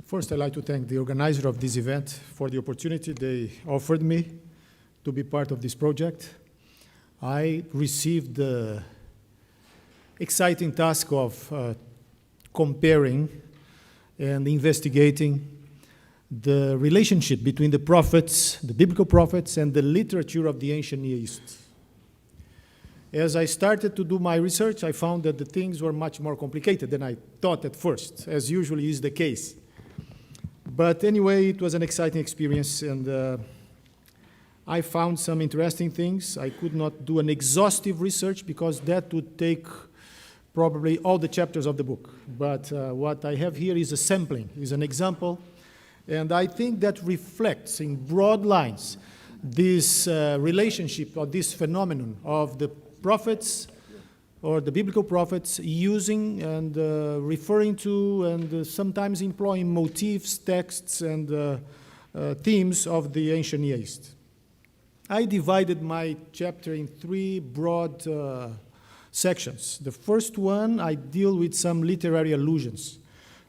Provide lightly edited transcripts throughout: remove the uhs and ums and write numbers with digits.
First, I'd like to thank the organizer of this event for the opportunity they offered me to be part of this project. I received the exciting task of comparing and investigating the relationship between the prophets, the biblical prophets, and the literature of the ancient Near East. As I started to do my research, I found that the things were much more complicated than I thought at first, as usually is the case. But anyway, it was an exciting experience, and I found some interesting things. I could not do an exhaustive research because that would take probably all the chapters of the book. But what I have here is a sampling, is an example, and I think that reflects in broad lines this relationship or this phenomenon of the prophets or the biblical prophets using and referring to and sometimes employing motifs, texts, and themes of the ancient Near East. I divided my chapter in three broad sections. The first one, I deal with some literary allusions,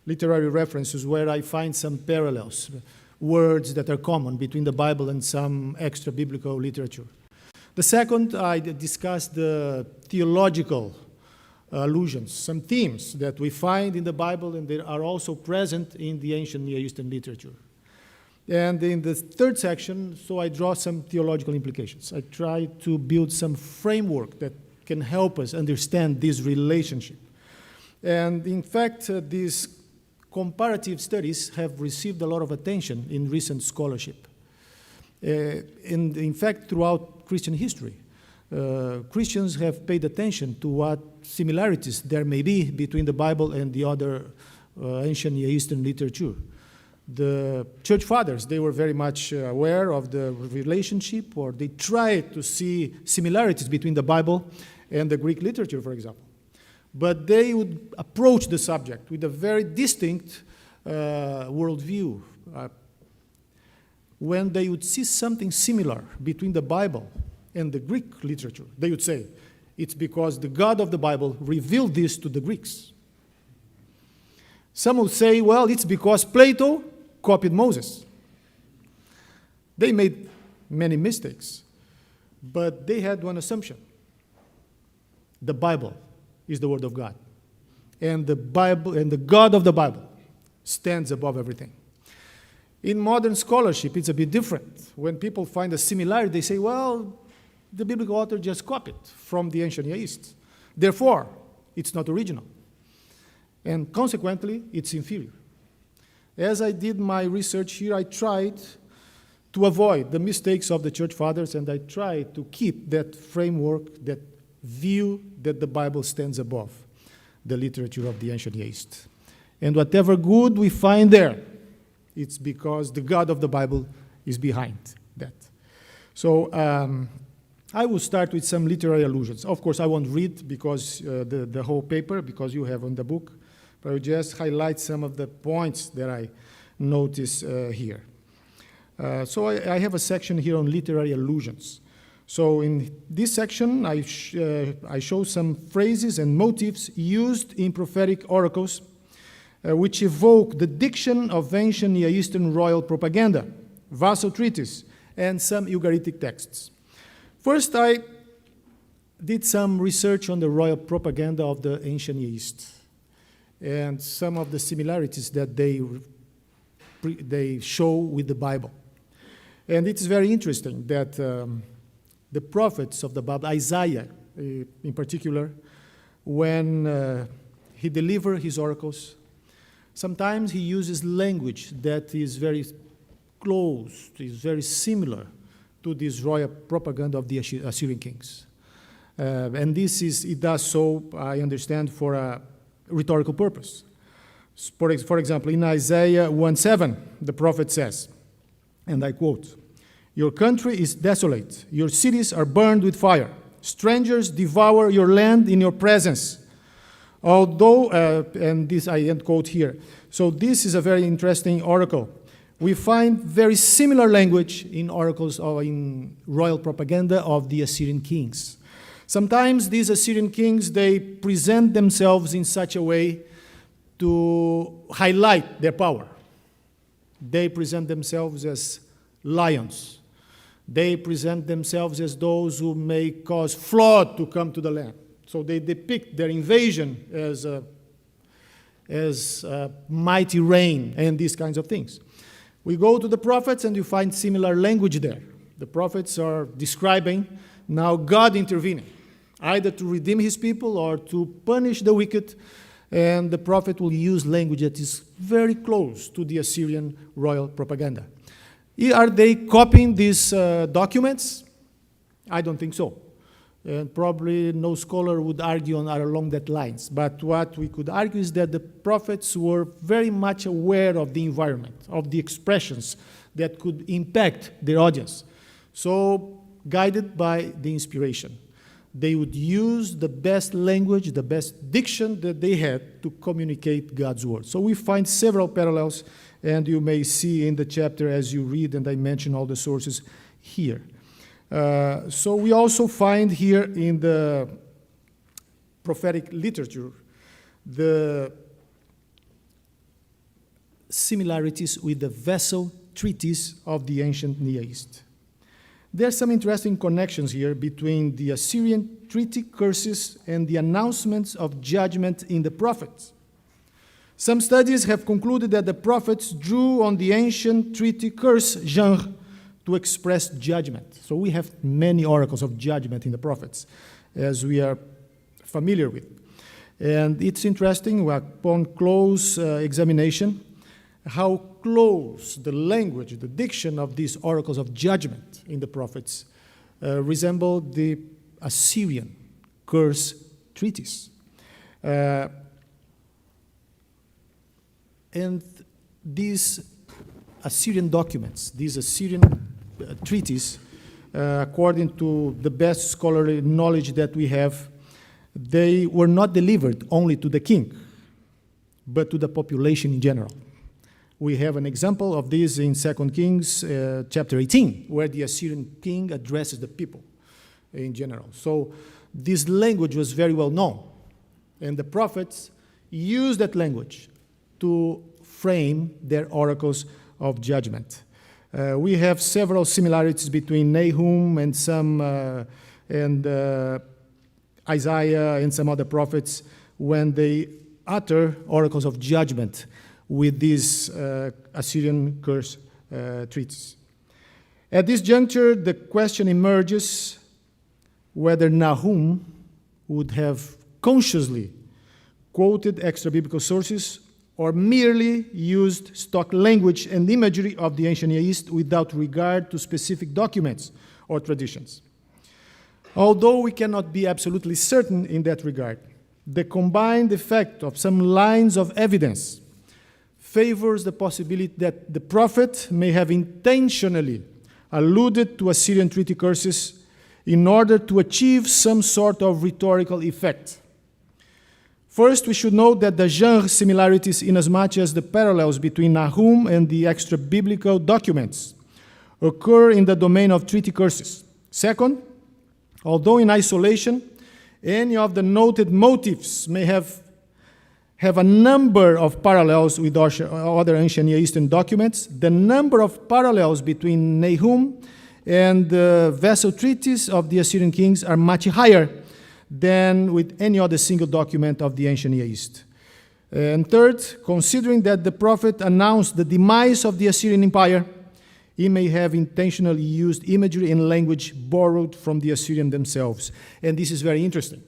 literary references where I find some parallels, words that are common between the Bible and some extra biblical literature. The second, I discussed the theological allusions, some themes that we find in the Bible and that are also present in the ancient Near Eastern literature. And in the third section, so I draw some theological implications. I try to build some framework that can help us understand this relationship. And in fact, these comparative studies have received a lot of attention in recent scholarship. In fact, throughout Christian history, Christians have paid attention to what similarities there may be between the Bible and the other ancient Near Eastern literature. The church fathers, they were very much aware of the relationship, or they tried to see similarities between the Bible and the Greek literature, for example. But they would approach the subject with a very distinct worldview. When they would see something similar between the Bible and the Greek literature, they would say, it's because the God of the Bible revealed this to the Greeks. Some would say, well, it's because Plato copied Moses. They made many mistakes, but they had one assumption. The Bible is the Word of God, and the Bible and the God of the Bible stands above everything. In modern scholarship, it's a bit different. When people find a similarity, they say, well, the biblical author just copied from the ancient Near East. Therefore, it's not original. And consequently, it's inferior. As I did my research here, I tried to avoid the mistakes of the church fathers, and I tried to keep that framework, that view that the Bible stands above the literature of the ancient Near East. And whatever good we find there, it's because the God of the Bible is behind that. So I will start with some literary allusions. Of course, I won't read because the whole paper, because you have on the book, but I will just highlight some of the points that I notice here. So I have a section here on literary allusions. So in this section, I show some phrases and motifs used in prophetic oracles which evoke the diction of ancient Near Eastern royal propaganda, vassal treaties, and some Ugaritic texts. First, I did some research on the royal propaganda of the ancient Near East and some of the similarities that they show with the Bible. And it's very interesting that the prophets of the Bible, Isaiah in particular, when he delivers his oracles, sometimes he uses language that is very close, is very similar to this royal propaganda of the Assyrian kings. And it does so, I understand, for a rhetorical purpose. For example, in Isaiah 1:7, the prophet says, and I quote, "Your country is desolate, your cities are burned with fire, strangers devour your land in your presence." Although, and this I end quote here, so this is a very interesting oracle. We find very similar language in oracles or in royal propaganda of the Assyrian kings. Sometimes these Assyrian kings, they present themselves in such a way to highlight their power. They present themselves as lions. They present themselves as those who may cause flood to come to the land. So they depict their invasion as mighty rain and these kinds of things. We go to the prophets and you find similar language there. The prophets are describing now God intervening, either to redeem his people or to punish the wicked, and the prophet will use language that is very close to the Assyrian royal propaganda. Are they copying these documents? I don't think so. And probably no scholar would argue along that lines. But what we could argue is that the prophets were very much aware of the environment, of the expressions that could impact their audience. So, guided by the inspiration, they would use the best language, the best diction that they had to communicate God's word. So we find several parallels, and you may see in the chapter as you read, and I mention all the sources here. So we also find here in the prophetic literature the similarities with the vessel treaties of the ancient Near East. There are some interesting connections here between the Assyrian treaty curses and the announcements of judgment in the prophets. Some studies have concluded that the prophets drew on the ancient treaty curse genre to express judgment. So we have many oracles of judgment in the prophets, as we are familiar with. And it's interesting, upon close examination, how close the language, the diction of these oracles of judgment in the prophets resemble the Assyrian curse treaties. And these Assyrian documents, these Assyrian treaties, according to the best scholarly knowledge that we have, they were not delivered only to the king, but to the population in general. We have an example of this in 2 Kings chapter 18, where the Assyrian king addresses the people in general. So this language was very well known, and the prophets used that language to frame their oracles of judgment. We have several similarities between Nahum and Isaiah and some other prophets when they utter oracles of judgment with these Assyrian curse treaties. At this juncture, the question emerges whether Nahum would have consciously quoted extra-biblical sources or merely used stock language and imagery of the ancient Near East without regard to specific documents or traditions. Although we cannot be absolutely certain in that regard, the combined effect of some lines of evidence favors the possibility that the prophet may have intentionally alluded to Assyrian treaty curses in order to achieve some sort of rhetorical effect. First, we should note that the genre similarities inasmuch as the parallels between Nahum and the extra-biblical documents occur in the domain of treaty curses. Second, although in isolation, any of the noted motifs may have a number of parallels with other ancient Near Eastern documents, the number of parallels between Nahum and the vessel treaties of the Assyrian kings are much higher than with any other single document of the ancient Near East. And third, considering that the prophet announced the demise of the Assyrian Empire, he may have intentionally used imagery and language borrowed from the Assyrians themselves. And this is very interesting,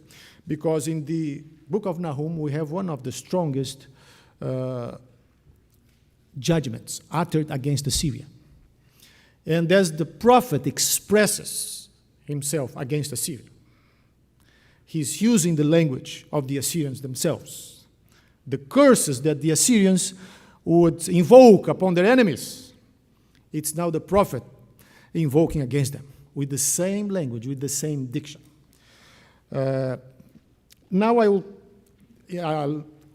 because in the book of Nahum, we have one of the strongest judgments uttered against Assyria. And as the prophet expresses himself against Assyria, he's using the language of the Assyrians themselves. The curses that the Assyrians would invoke upon their enemies, it's now the prophet invoking against them with the same language, with the same diction. Now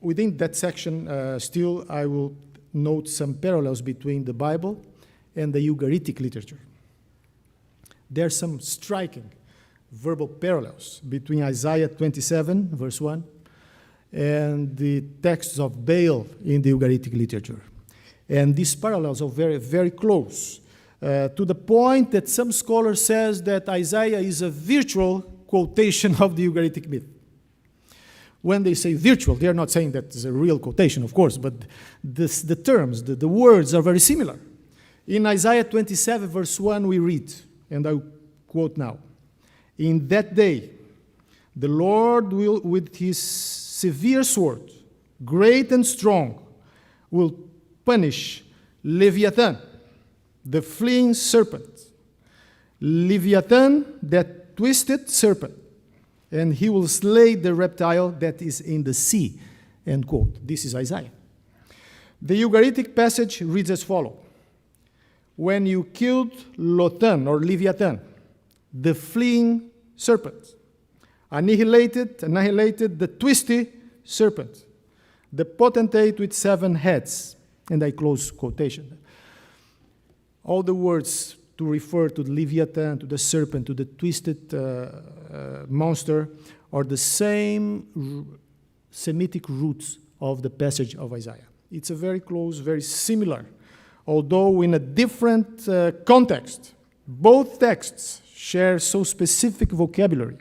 within that section, still I will note some parallels between the Bible and the Ugaritic literature. There are some striking verbal parallels between Isaiah 27, verse 1, and the texts of Baal in the Ugaritic literature. And these parallels are very, very close, to the point that some scholars says that Isaiah is a virtual quotation of the Ugaritic myth. When they say virtual, they are not saying that it's a real quotation, of course, but the terms, the words are very similar. In Isaiah 27, verse 1, we read, and I quote now, "In that day, the Lord will, with his severe sword, great and strong, will punish Leviathan, the fleeing serpent, Leviathan, that twisted serpent, and he will slay the reptile that is in the sea." End quote. This is Isaiah. The Ugaritic passage reads as follows. "When you killed Lotan, or Leviathan, the fleeing serpent, annihilated the twisty serpent, the potentate with 7 heads." And I close quotation. All the words to refer to the Leviathan, to the serpent, to the twisted monster are the same Semitic roots of the passage of Isaiah. It's a very close, very similar, although in a different context. Both texts share so specific vocabulary.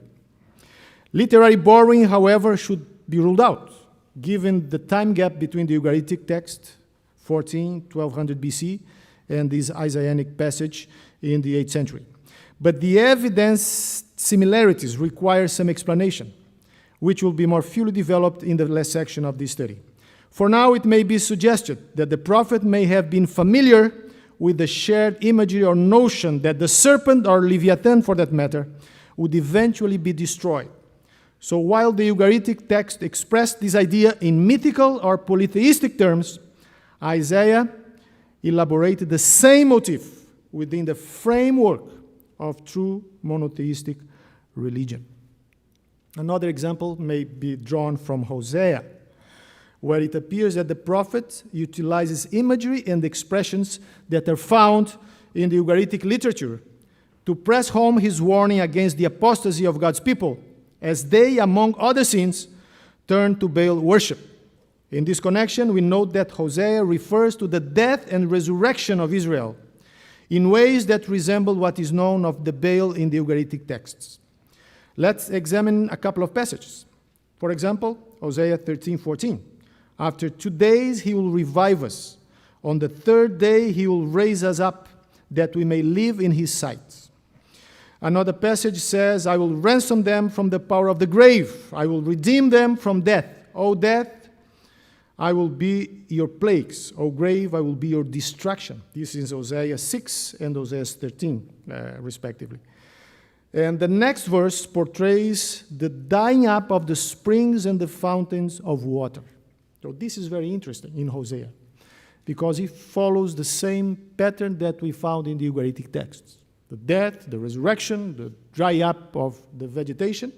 Literary borrowing, however, should be ruled out, given the time gap between the Ugaritic text, 1200 BC, and this Isaianic passage in the 8th century. But the evidence similarities require some explanation, which will be more fully developed in the last section of this study. For now, it may be suggested that the prophet may have been familiar with the shared imagery or notion that the serpent, or Leviathan for that matter, would eventually be destroyed. So while the Ugaritic text expressed this idea in mythical or polytheistic terms, Isaiah elaborated the same motif within the framework of true monotheistic religion. Another example may be drawn from Hosea, where it appears that the prophet utilizes imagery and expressions that are found in the Ugaritic literature to press home his warning against the apostasy of God's people, as they, among other sins, turn to Baal worship. In this connection, we note that Hosea refers to the death and resurrection of Israel in ways that resemble what is known of the Baal in the Ugaritic texts. Let's examine a couple of passages. For example, Hosea 13:14. "After 2 days he will revive us. On the 3rd day he will raise us up, that we may live in his sight." Another passage says, "I will ransom them from the power of the grave. I will redeem them from death. O death, I will be your plagues. O grave, I will be your destruction." This is Hosea 6 and Hosea 13, respectively. And the next verse portrays the drying up of the springs and the fountains of water. So this is very interesting in Hosea, because it follows the same pattern that we found in the Ugaritic texts. The death, the resurrection, the dry up of the vegetation.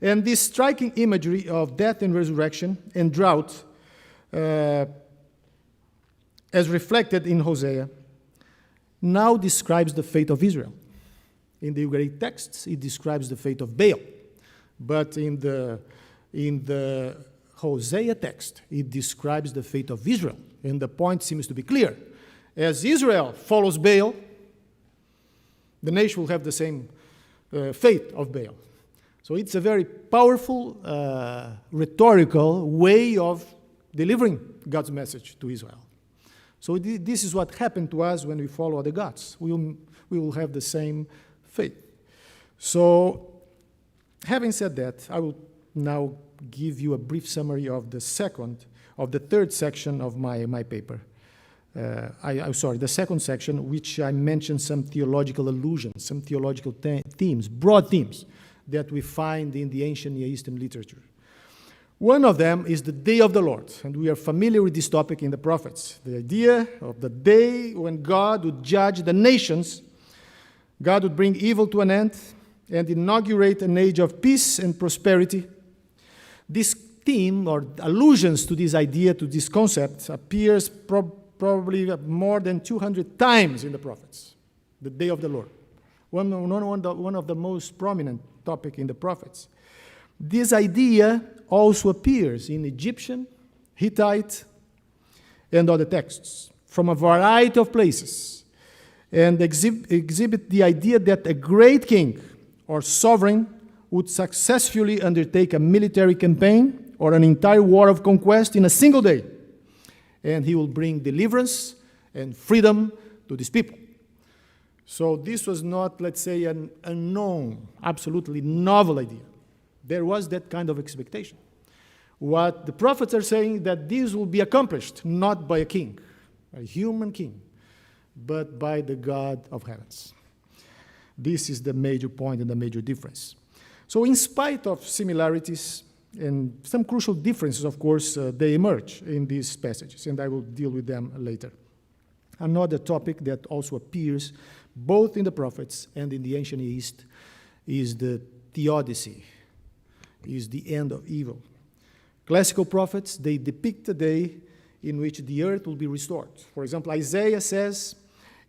And this striking imagery of death and resurrection and drought, as reflected in Hosea, now describes the fate of Israel. In the Ugaritic texts, it describes the fate of Baal. But in the Hosea text, it describes the fate of Israel. And the point seems to be clear. As Israel follows Baal, the nation will have the same fate of Baal. So it's a very powerful, rhetorical way of delivering God's message to Israel. So this is what happened to us when we follow other gods. We will have the same fate. So, having said that, I will now give you a brief summary of the third section of my paper. The second section, which I mentioned some theological allusions, some theological themes, broad themes, that we find in the ancient Near Eastern literature. One of them is the day of the Lord, and we are familiar with this topic in the prophets. The idea of the day when God would judge the nations, God would bring evil to an end, and inaugurate an age of peace and prosperity. This theme, or allusions to this idea, to this concept, appears probably more than 200 times in the prophets. The day of the Lord. One of the most prominent topic in the prophets. This idea also appears in Egyptian, Hittite, and other texts from a variety of places, and exhibit the idea that a great king or sovereign would successfully undertake a military campaign or an entire war of conquest in a single day, and he will bring deliverance and freedom to these people. So this was not, let's say, an unknown, absolutely novel idea. There was that kind of expectation. What the prophets are saying, that this will be accomplished not by a king, a human king, but by the God of heavens. This is the major point and the major difference. So in spite of similarities and some crucial differences, of course, they emerge in these passages, and I will deal with them later. Another topic that also appears both in the prophets and in the ancient East is the theodicy, is the end of evil. Classical prophets, they depict a day in which the earth will be restored. For example, Isaiah says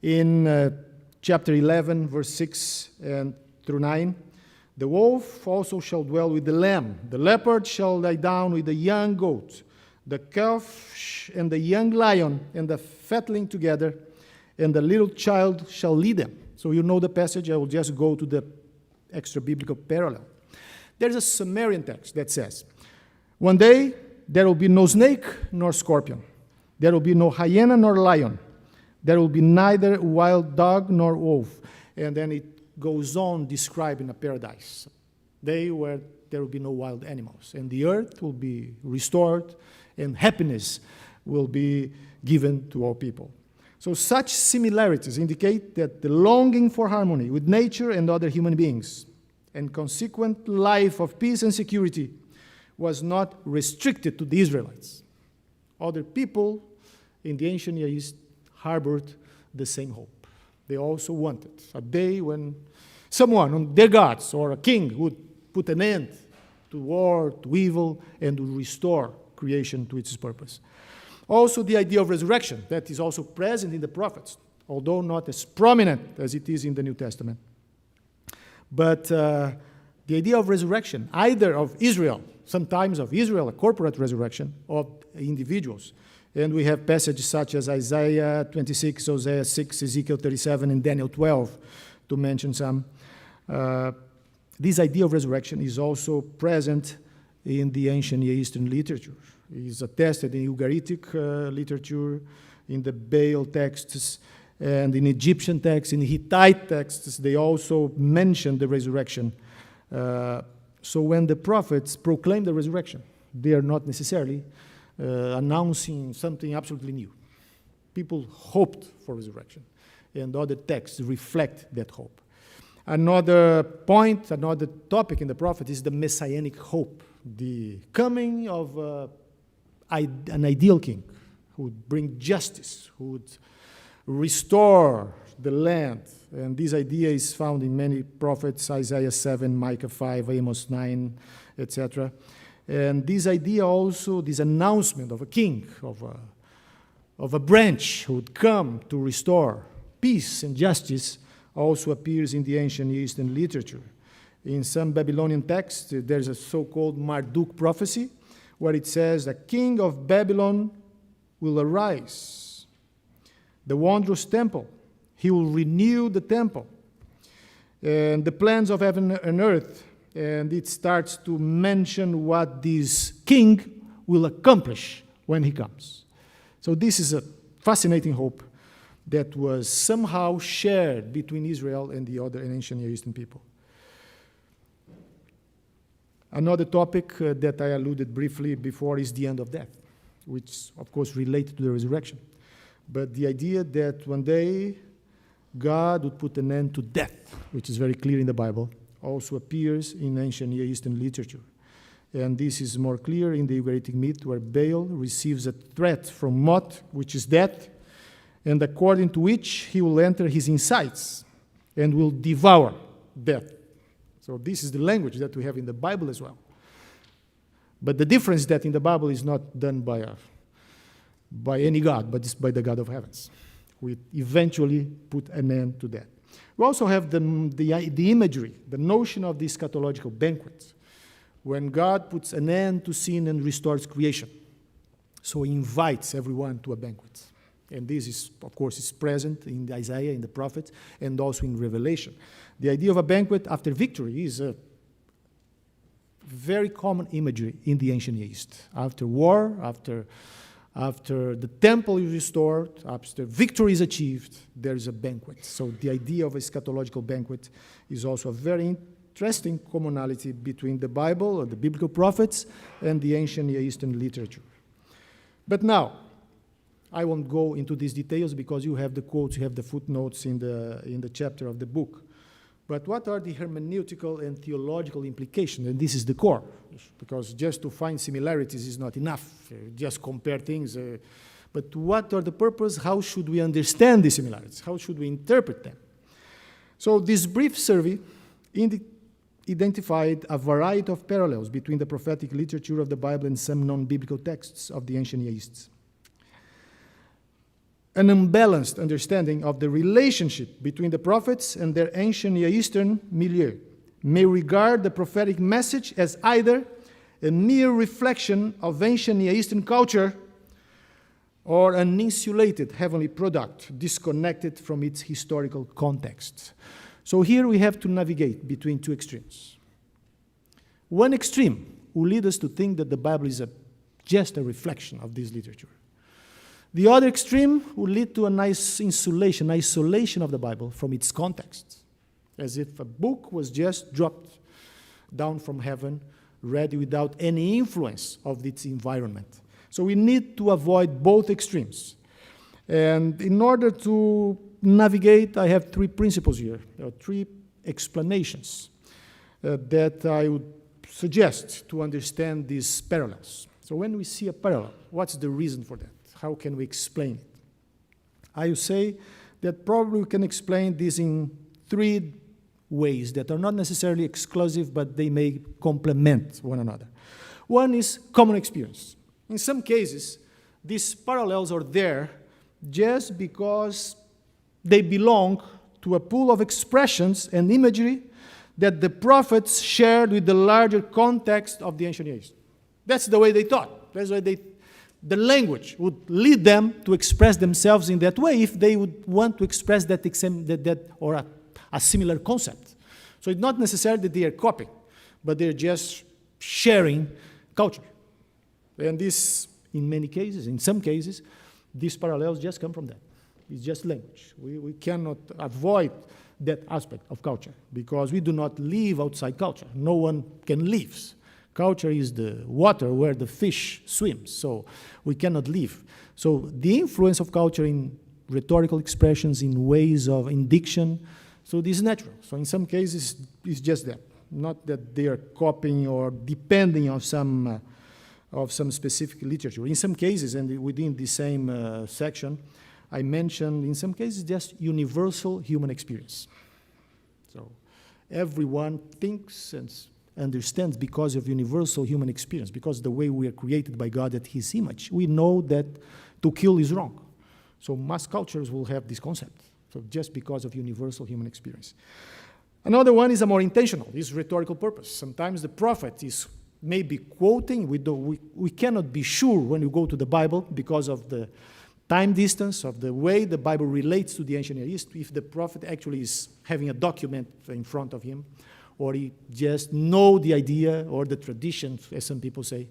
in chapter 11, verse 6 and through 9, the wolf also shall dwell with the lamb, the leopard shall lie down with the young goat, the calf and the young lion and the fatling together, and the little child shall lead them. So you know the passage, I will just go to the extra biblical parallel. There's a Sumerian text that says, one day there will be no snake nor scorpion, there will be no hyena nor lion, there will be neither wild dog nor wolf. And then it goes on describing a paradise, day where there will be no wild animals, and the earth will be restored, and happiness will be given to all people. So such similarities indicate that the longing for harmony with nature and other human beings and consequent life of peace and security was not restricted to the Israelites. Other people in the ancient Near East harbored the same hope. They also wanted a day when someone, their gods or a king, would put an end to war, to evil, and would restore creation to its purpose. Also, the idea of resurrection, that is also present in the prophets, although not as prominent as it is in the New Testament. But the idea of resurrection, either of Israel, sometimes of Israel, a corporate resurrection, of individuals. And we have passages such as Isaiah 26, Hosea 6, Ezekiel 37, and Daniel 12, to mention some. This idea of resurrection is also present in the ancient Near Eastern literature. It is attested in Ugaritic literature, in the Baal texts, and in Egyptian texts, in Hittite texts. They also mention the resurrection. So when the prophets proclaim the resurrection, they are not necessarily announcing something absolutely new. People hoped for resurrection, and other texts reflect that hope. Another point, another topic in the prophet is the messianic hope, the coming of an ideal king who would bring justice, who would restore the land. And this idea is found in many prophets, Isaiah 7, Micah 5, Amos 9, etc. And this idea also, this announcement of a king, of a branch who would come to restore peace and justice, also appears in the ancient Eastern literature. In some Babylonian texts, there's a so-called Marduk prophecy, where it says, the king of Babylon will arise, the wondrous temple. He will renew the temple and the plans of heaven and earth. And it starts to mention what this king will accomplish when he comes. So this is a fascinating hope that was somehow shared between Israel and the other ancient Near Eastern people. Another topic that I alluded briefly before is the end of death, which of course related to the resurrection. But the idea that one day God would put an end to death, which is very clear in the Bible, also appears in ancient Near Eastern literature. And this is more clear in the Ugaritic myth, where Baal receives a threat from Mot, which is death, and according to which he will enter his insides and will devour death. So this is the language that we have in the Bible as well. But the difference is that in the Bible is not done by any God, but it's by the God of heavens. We eventually put an end to that. We also have the imagery, the notion of the eschatological banquet, when God puts an end to sin and restores creation. So he invites everyone to a banquet. And this is, of course, is present in Isaiah, in the prophets, and also in Revelation. The idea of a banquet after victory is a very common imagery in the ancient Near East. After war, after the temple is restored, after victory is achieved, there is a banquet. So the idea of a eschatological banquet is also a very interesting commonality between the Bible, or the biblical prophets, and the ancient Near Eastern literature. But now, I won't go into these details because you have the quotes, you have the footnotes in the chapter of the book. But what are the hermeneutical and theological implications? And this is the core, because just to find similarities is not enough. Just compare things. But what are the purpose? How should we understand these similarities? How should we interpret them? So this brief survey identified a variety of parallels between the prophetic literature of the Bible and some non-biblical texts of the ancient Near East. An unbalanced understanding of the relationship between the prophets and their ancient Near Eastern milieu may regard the prophetic message as either a mere reflection of ancient Near Eastern culture or an insulated heavenly product disconnected from its historical context. So here we have to navigate between two extremes. One extreme will lead us to think that the Bible is just a reflection of this literature. The other extreme will lead to a nice isolation of the Bible from its context, as if a book was just dropped down from heaven, read without any influence of its environment. So we need to avoid both extremes. And in order to navigate, I have three principles here, three explanations that I would suggest to understand these parallels. So when we see a parallel, what's the reason for that? How can we explain it? I would say that probably we can explain this in three ways that are not necessarily exclusive, but they may complement one another. One is common experience. In some cases, these parallels are there just because they belong to a pool of expressions and imagery that the prophets shared with the larger context of the ancient Near East. That's the way they thought. That's why the language would lead them to express themselves in that way if they would want to express or a similar concept. So it's not necessarily that they are copying, but they're just sharing culture. And this, in many cases, in some cases, these parallels just come from that. It's just language. We cannot avoid that aspect of culture because we do not live outside culture. No one can live. Culture is the water where the fish swims, so we cannot live. So the influence of culture in rhetorical expressions, in ways of in diction, so this is natural. So in some cases, it's just that. Not that they are copying or depending on some specific literature. In some cases, and within the same section, I mentioned in some cases just universal human experience. So everyone thinks and understands because of universal human experience, because the way we are created by God at His image. We know that to kill is wrong. So mass cultures will have this concept. So just because of universal human experience. Another one is a more intentional, is rhetorical purpose. Sometimes the prophet is maybe quoting, we cannot be sure when you go to the Bible because of the time distance, of the way the Bible relates to the ancient Near East, if the prophet actually is having a document in front of him, or he just know the idea or the tradition, as some people say.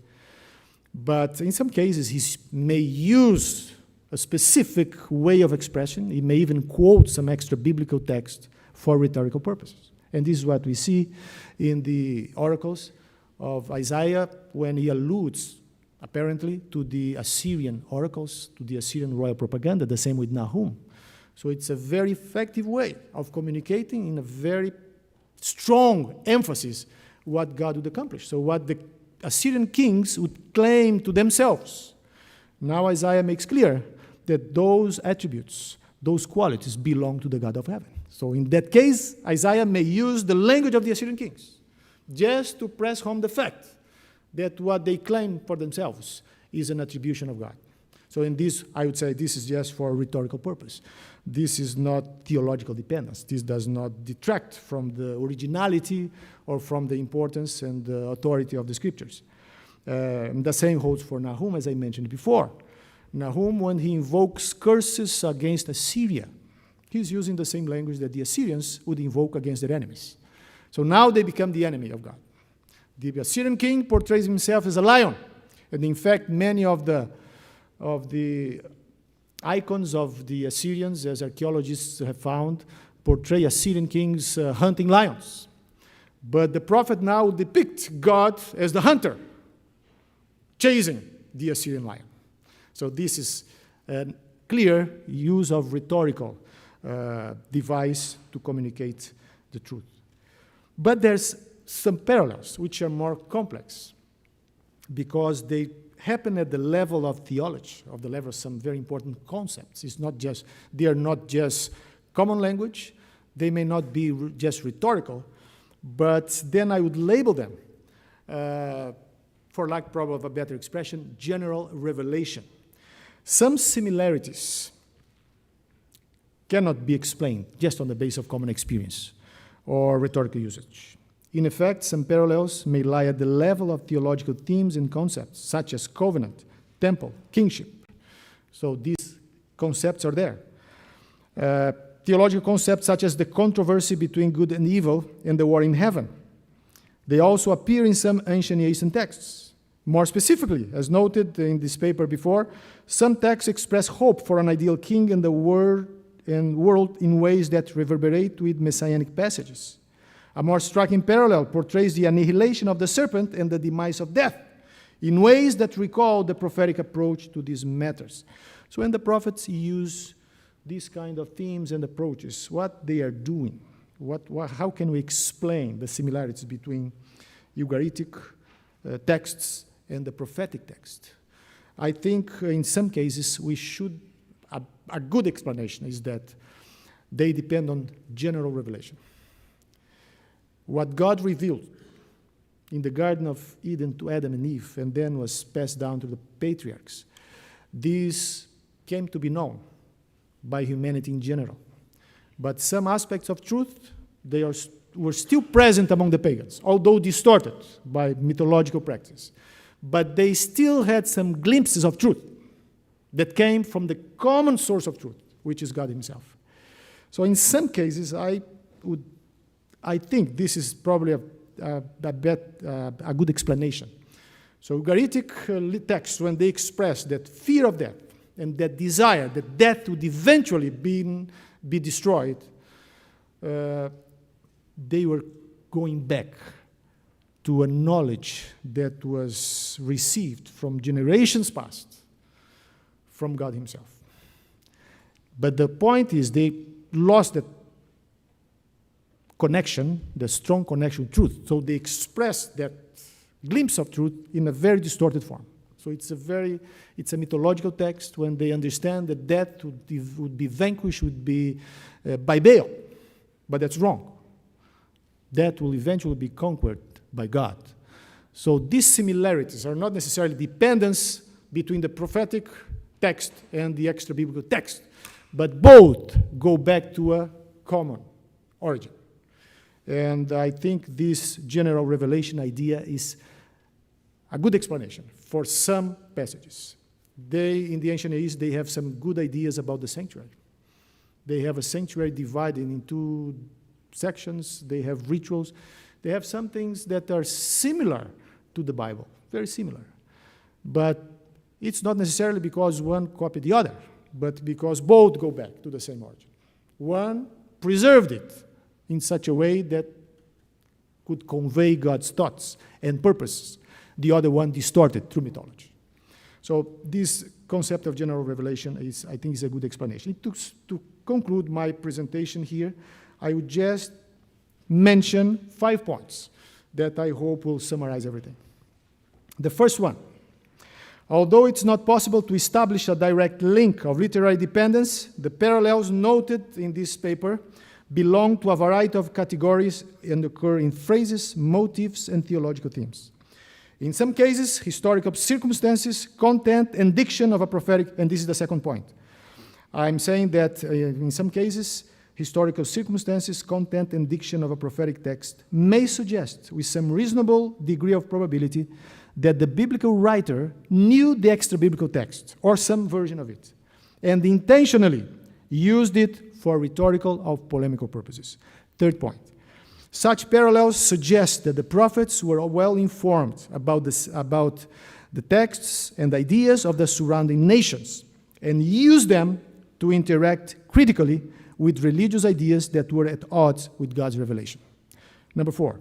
But in some cases, he may use a specific way of expression. He may even quote some extra biblical text for rhetorical purposes. And this is what we see in the oracles of Isaiah when he alludes, apparently, to the Assyrian oracles, to the Assyrian royal propaganda, the same with Nahum. So it's a very effective way of communicating in a very strong emphasis what God would accomplish. So what the Assyrian kings would claim to themselves. Now Isaiah makes clear that those attributes, those qualities belong to the God of heaven. So in that case, Isaiah may use the language of the Assyrian kings just to press home the fact that what they claim for themselves is an attribution of God. So in this, I would say this is just for rhetorical purpose. This is not theological dependence. This does not detract from the originality or from the importance and the authority of the scriptures. The same holds for Nahum, as I mentioned before. Nahum, when he invokes curses against Assyria, he's using the same language that the Assyrians would invoke against their enemies. So now they become the enemy of God. The Assyrian king portrays himself as a lion. And in fact, many of the icons of the Assyrians, as archaeologists have found, portray Assyrian kings hunting lions. But the prophet now depicts God as the hunter, chasing the Assyrian lion. So this is a clear use of rhetorical device to communicate the truth. But there's some parallels which are more complex because they happen at the level of theology, of the level of some very important concepts. They are not just common language, they may not be just rhetorical, but then I would label them, for lack probably of a better expression, general revelation. Some similarities cannot be explained just on the basis of common experience or rhetorical usage. In effect, some parallels may lie at the level of theological themes and concepts, such as covenant, temple, kingship. So these concepts are there. Theological concepts such as the controversy between good and evil and the war in heaven. They also appear in some ancient Near Eastern texts. More specifically, as noted in this paper before, some texts express hope for an ideal king and the world in ways that reverberate with messianic passages. A more striking parallel portrays the annihilation of the serpent and the demise of death in ways that recall the prophetic approach to these matters. So when the prophets use these kind of themes and approaches, what they are doing, how can we explain the similarities between Ugaritic texts and the prophetic text? I think in some cases a good explanation is that they depend on general revelation. What God revealed in the Garden of Eden to Adam and Eve and then was passed down to the patriarchs, this came to be known by humanity in general. But some aspects of truth, were still present among the pagans, although distorted by mythological practice. But they still had some glimpses of truth that came from the common source of truth, which is God himself. So in some cases, I think this is probably a good explanation. So Ugaritic texts, when they express that fear of death and that desire that death would eventually be destroyed, they were going back to a knowledge that was received from generations past from God himself. But the point is they lost that connection, the strong connection with truth. So they expressed that glimpse of truth in a very distorted form. So it's a mythological text when they understand that death would be vanquished, by Baal. But that's wrong. Death will eventually be conquered by God. So these similarities are not necessarily dependence between the prophetic text and the extra-biblical text, but both go back to a common origin. And I think this general revelation idea is a good explanation for some passages. In the ancient East, they have some good ideas about the sanctuary. They have a sanctuary divided into sections. They have rituals. They have some things that are similar to the Bible, very similar. But it's not necessarily because one copied the other, but because both go back to the same origin. One preserved it in such a way that could convey God's thoughts and purposes. The other one distorted through mythology. So this concept of general revelation I think is a good explanation. To conclude my presentation here, I would just mention 5 points that I hope will summarize everything. The first one, although it's not possible to establish a direct link of literary dependence, the parallels noted in this paper belong to a variety of categories and occur in phrases, motifs, and theological themes. In some cases, historical circumstances, content, and diction of a prophetic, and this is the second point. I'm saying that in some cases, historical circumstances, content, and diction of a prophetic text may suggest, with some reasonable degree of probability, that the biblical writer knew the extra-biblical text, or some version of it, and intentionally used it for rhetorical or polemical purposes. Third point, such parallels suggest that the prophets were well informed about the texts and ideas of the surrounding nations, and used them to interact critically with religious ideas that were at odds with God's revelation. Number 4,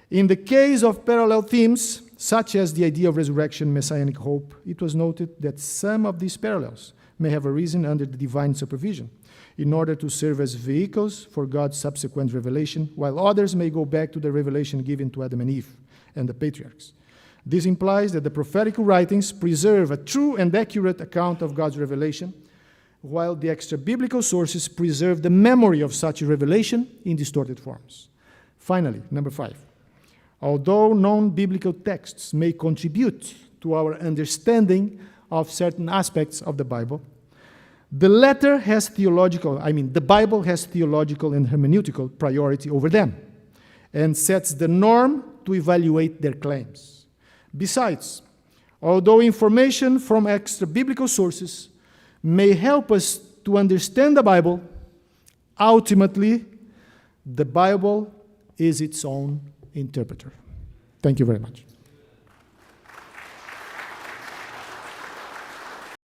in the case of parallel themes, such as the idea of resurrection, messianic hope, it was noted that some of these parallels may have arisen under the divine supervision in order to serve as vehicles for God's subsequent revelation, while others may go back to the revelation given to Adam and Eve and the patriarchs. This implies that the prophetic writings preserve a true and accurate account of God's revelation, while the extra-biblical sources preserve the memory of such revelation in distorted forms. Finally, number 5, although non-biblical texts may contribute to our understanding of certain aspects of the Bible, the Bible has theological and hermeneutical priority over them, and sets the norm to evaluate their claims. Besides, although information from extra-biblical sources may help us to understand the Bible, ultimately, the Bible is its own interpreter. Thank you very much.